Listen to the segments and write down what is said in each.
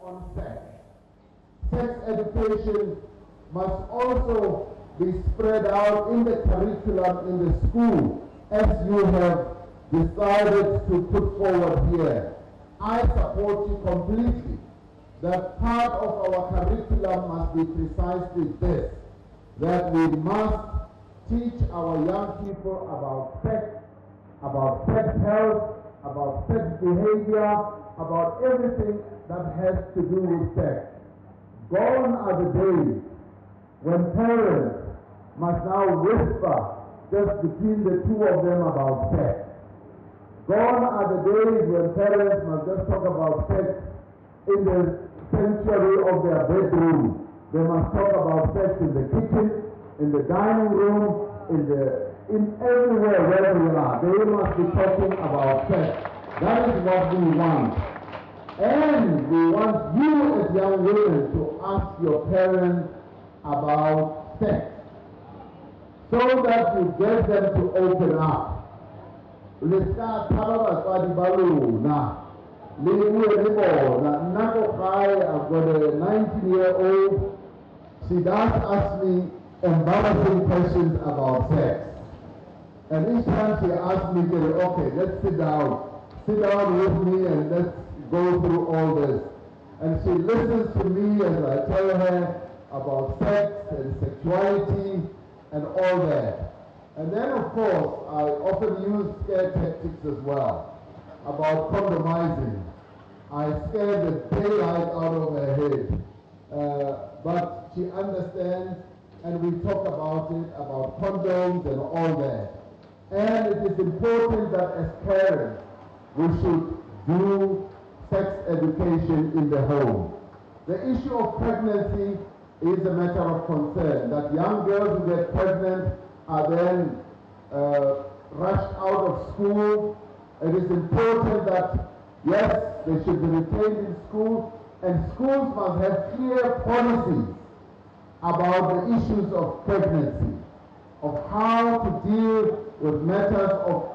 on sex. Sex education must also be spread out in the curriculum in the school, as you have decided to put forward here. I support you completely. That part of our curriculum must be precisely this, that we must teach our young people about sex health, about sex behavior, about everything that has to do with sex. Gone are the days when parents must now whisper just between the two of them about sex. Gone are the days when parents must just talk about sex in the sanctuary of their bedroom. They must talk about sex in the kitchen, in the dining room, in everywhere where they are. They must be talking about sex. That is what we want. And we want you as young women to ask your parents about sex, so that you get them to open up. I've got a 19-year-old. She does ask me embarrassing questions about sex. And each time she asks me, okay, let's sit down with me and let's go through all this. And she listens to me as I tell her about sex and sexuality and all that. And then, of course, I often use scare tactics as well, about condomizing. I scare the daylight out of her head. But she understands, and we talk about it, about condoms and all that. And it is important that as parents, we should do sex education in the home. The issue of pregnancy is a matter of concern, that young girls who get pregnant are then rushed out of school. It is important that, yes, they should be retained in school, and schools must have clear policies about the issues of pregnancy, of how to deal with matters of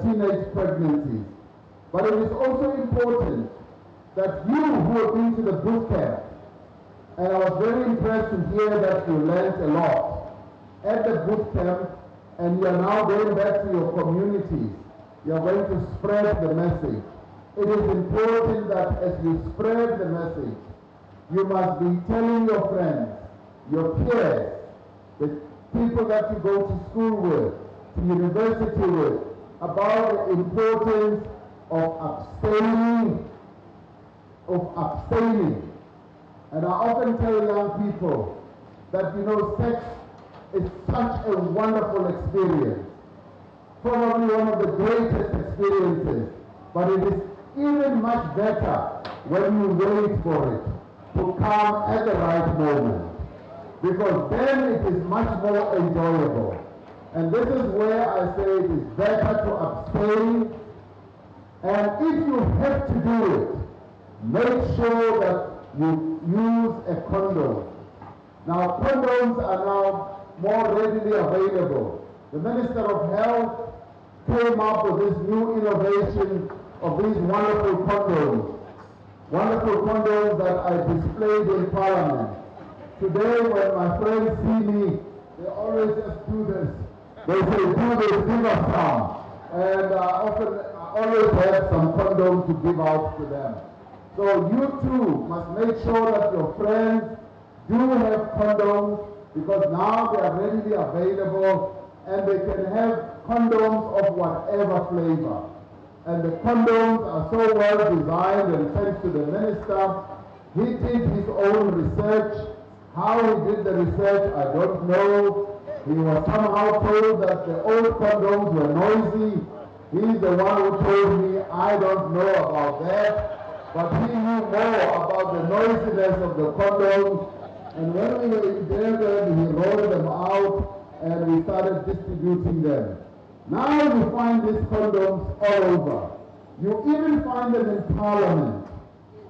teenage pregnancies. But it is also important that you who have been to the boot camp, and I was very impressed to hear that you learned a lot at the boot camp, and you are now going back to your communities. You are going to spread the message. It is important that as you spread the message, you must be telling your friends, your peers, the people that you go to school with, to university with, about the importance of abstaining. And I often tell young people that, sex is such a wonderful experience, probably one of the greatest experiences, but it is even much better when you wait for it to come at the right moment, because then it is much more enjoyable. And this is where I say it is better to abstain, and if you have to do it, make sure that you use a condom. Now, condoms are now more readily available. The Minister of Health came up with this new innovation of these wonderful condoms that I displayed in Parliament. Today, when my friends see me, they always just do this. They say, do this, give us some. And I always have some condoms to give out to them. So you too must make sure that your friends do have condoms, because now they are readily available and they can have condoms of whatever flavor. And the condoms are so well designed, and thanks to the minister, he did his own research. How he did the research, I don't know. He was somehow told that the old condoms were noisy. He's the one who told me, I don't know about that. But he knew more about the noisiness of the condoms. And when we were in Durban, he rolled them out and we started distributing them. Now you find these condoms all over. You even find them in Parliament.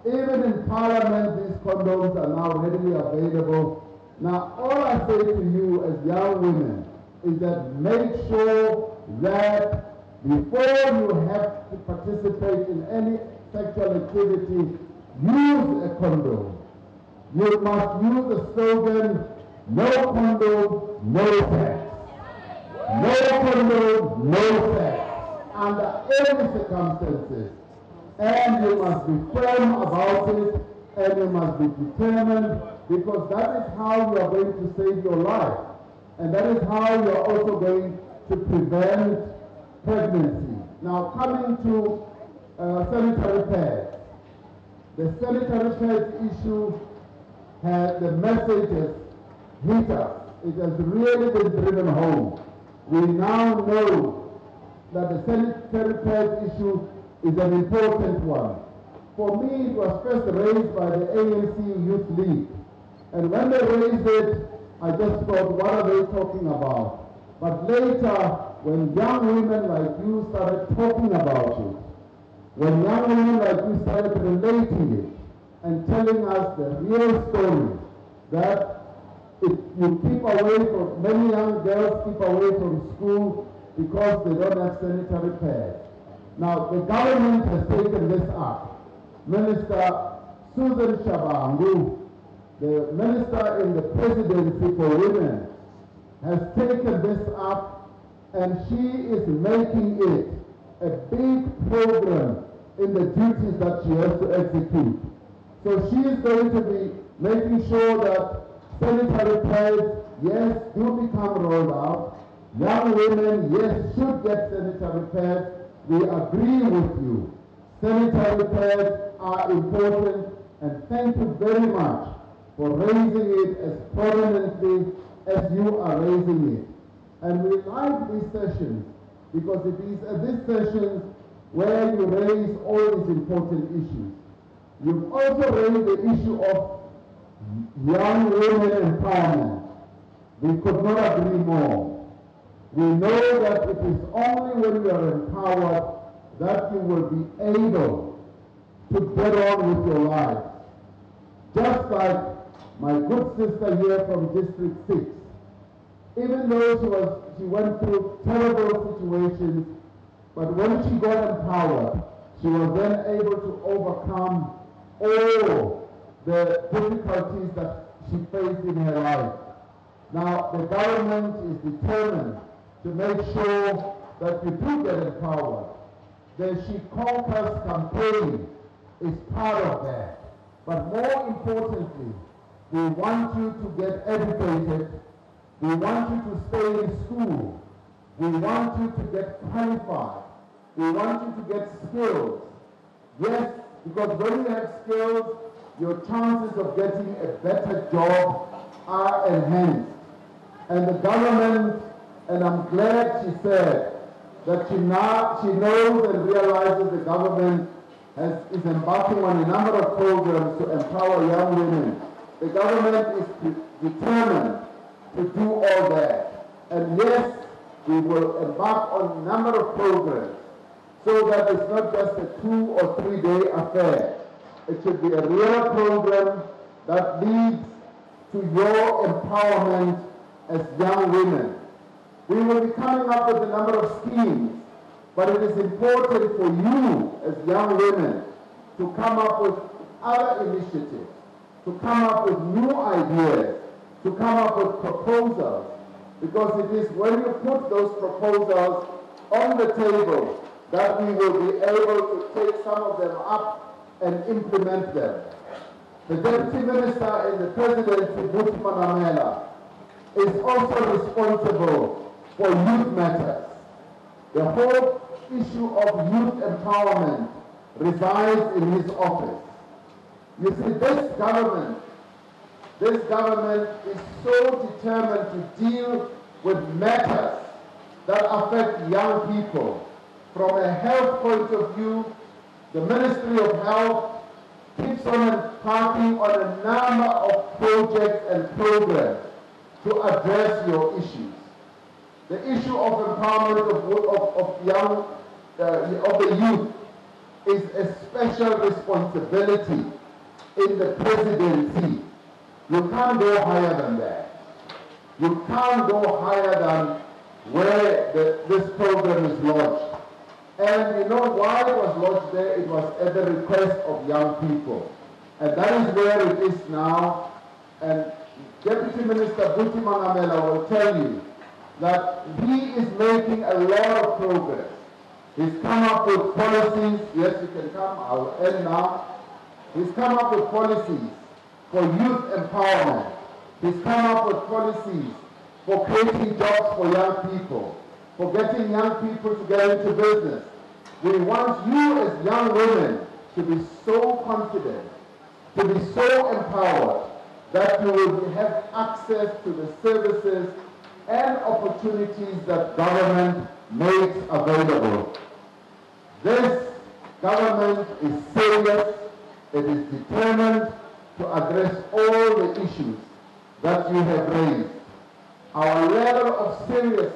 Even in Parliament, these condoms are now readily available. Now, all I say to you as young women is that make sure that before you have to participate in any sexual activity, use a condom. You must use the slogan, no condom, no sex. No condom, no sex, under any circumstances. And you must be firm about it, and you must be determined, because that is how you are going to save your life. And that is how you are also going to prevent pregnancy. Now, coming to sanitary pads. The sanitary pads issue the message has hit us. It has really been driven home. We now know that the sanitary pads issue is an important one. For me, it was first raised by the ANC Youth League. And when they raised it, I just thought, what are they talking about? But later, when young women like you started talking about it, when young women like you started relating it and telling us the real story, that you keep away from, many young girls keep away from school because they don't have sanitary pads. Now, the government has taken this up. Minister Susan Shabangu, the minister in the presidency for women, has taken this up, and she is making it a big program in the duties that she has to execute. So she is going to be making sure that sanitary pads, yes, do become rolled out. Young women, yes, should get sanitary pads. We agree with you. Sanitary pads are important, and thank you very much for raising it as prominently as you are raising it. And we like these sessions because it is at these sessions where you raise all these important issues. You've also raised the issue of young women empowerment. We could not agree more. We know that it is only when you are empowered that you will be able to get on with your life. Just like my good sister here from District 6, even though she went through terrible situations, but when she got empowered, she was then able to overcome all the difficulties that she faced in her life. Now, the government is determined to make sure that you do get empowered. The She Conquers campaign is part of that. But more importantly, we want you to get educated. We want you to stay in school. We want you to get qualified. We want you to get skills. Yes, because when you have skills, your chances of getting a better job are enhanced. And the government, and I'm glad she said that she knows and realizes the government is embarking on a number of programs to empower young women. The government is determined to do all that. And yes, we will embark on a number of programs so that it's not just a 2 or 3 day affair. It should be a real program that leads to your empowerment as young women. We will be coming up with a number of schemes, but it is important for you as young women to come up with other initiatives, to come up with new ideas, to come up with proposals, because it is when you put those proposals on the table that we will be able to take some of them up and implement them. The Deputy Minister in the Presidency, Buti Manamela, is also responsible for youth matters. The whole issue of youth empowerment resides in his office. You see, this government is so determined to deal with matters that affect young people. From a health point of view, the Ministry of Health keeps on embarking on a number of projects and programs to address your issues. The issue of empowerment of the youth is a special responsibility in the presidency. You can't go higher than that. You can't go higher than where this program is lodged. And you know why it was lodged there? It was at the request of young people. And that is where it is now. And Deputy Minister Buti Mangamela will tell you that he is making a lot of progress. He's come up with policies. Yes, you can come. I'll end now. He's come up with policies for youth empowerment. He's come up with policies for creating jobs for young people, for getting young people to get into business. We want you as young women to be so confident, to be so empowered, that you will have access to the services and opportunities that government makes available. This government is serious. It is determined to address all the issues that you have raised. Our level of seriousness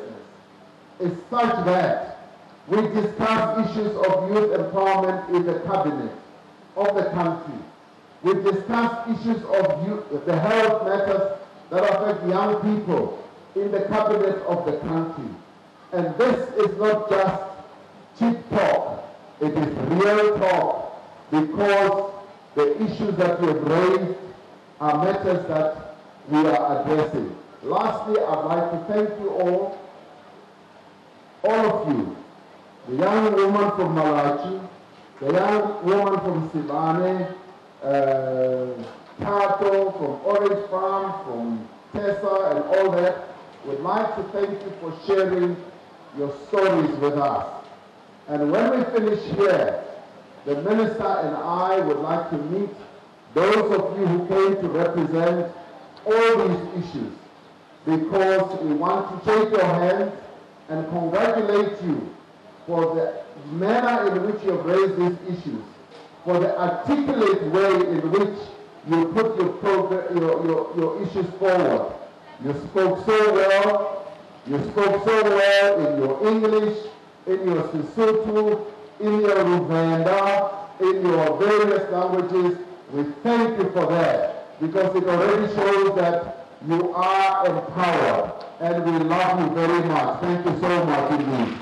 is such that we discuss issues of youth empowerment in the cabinet of the country. We discuss issues of youth, the health matters that affect young people in the cabinet of the country. And this is not just cheap talk, it is real talk, because the issues that we have raised are matters that we are addressing. Lastly, I'd like to thank you all of you, the young woman from Malachi, the young woman from Sibane, Tato, from Orange Farm, from Tessa, and all that. Would like to thank you for sharing your stories with us. And when we finish here, the minister and I would like to meet those of you who came to represent all these issues, because we want to shake your hands and congratulate you for the manner in which you have raised these issues, for the articulate way in which you put your issues forward. You spoke so well. You spoke so well in your English, in your Sesotho, in your Ruvenda, in your various languages. We thank you for that, because it already shows that you are empowered, and we love you very much. Thank you so much indeed.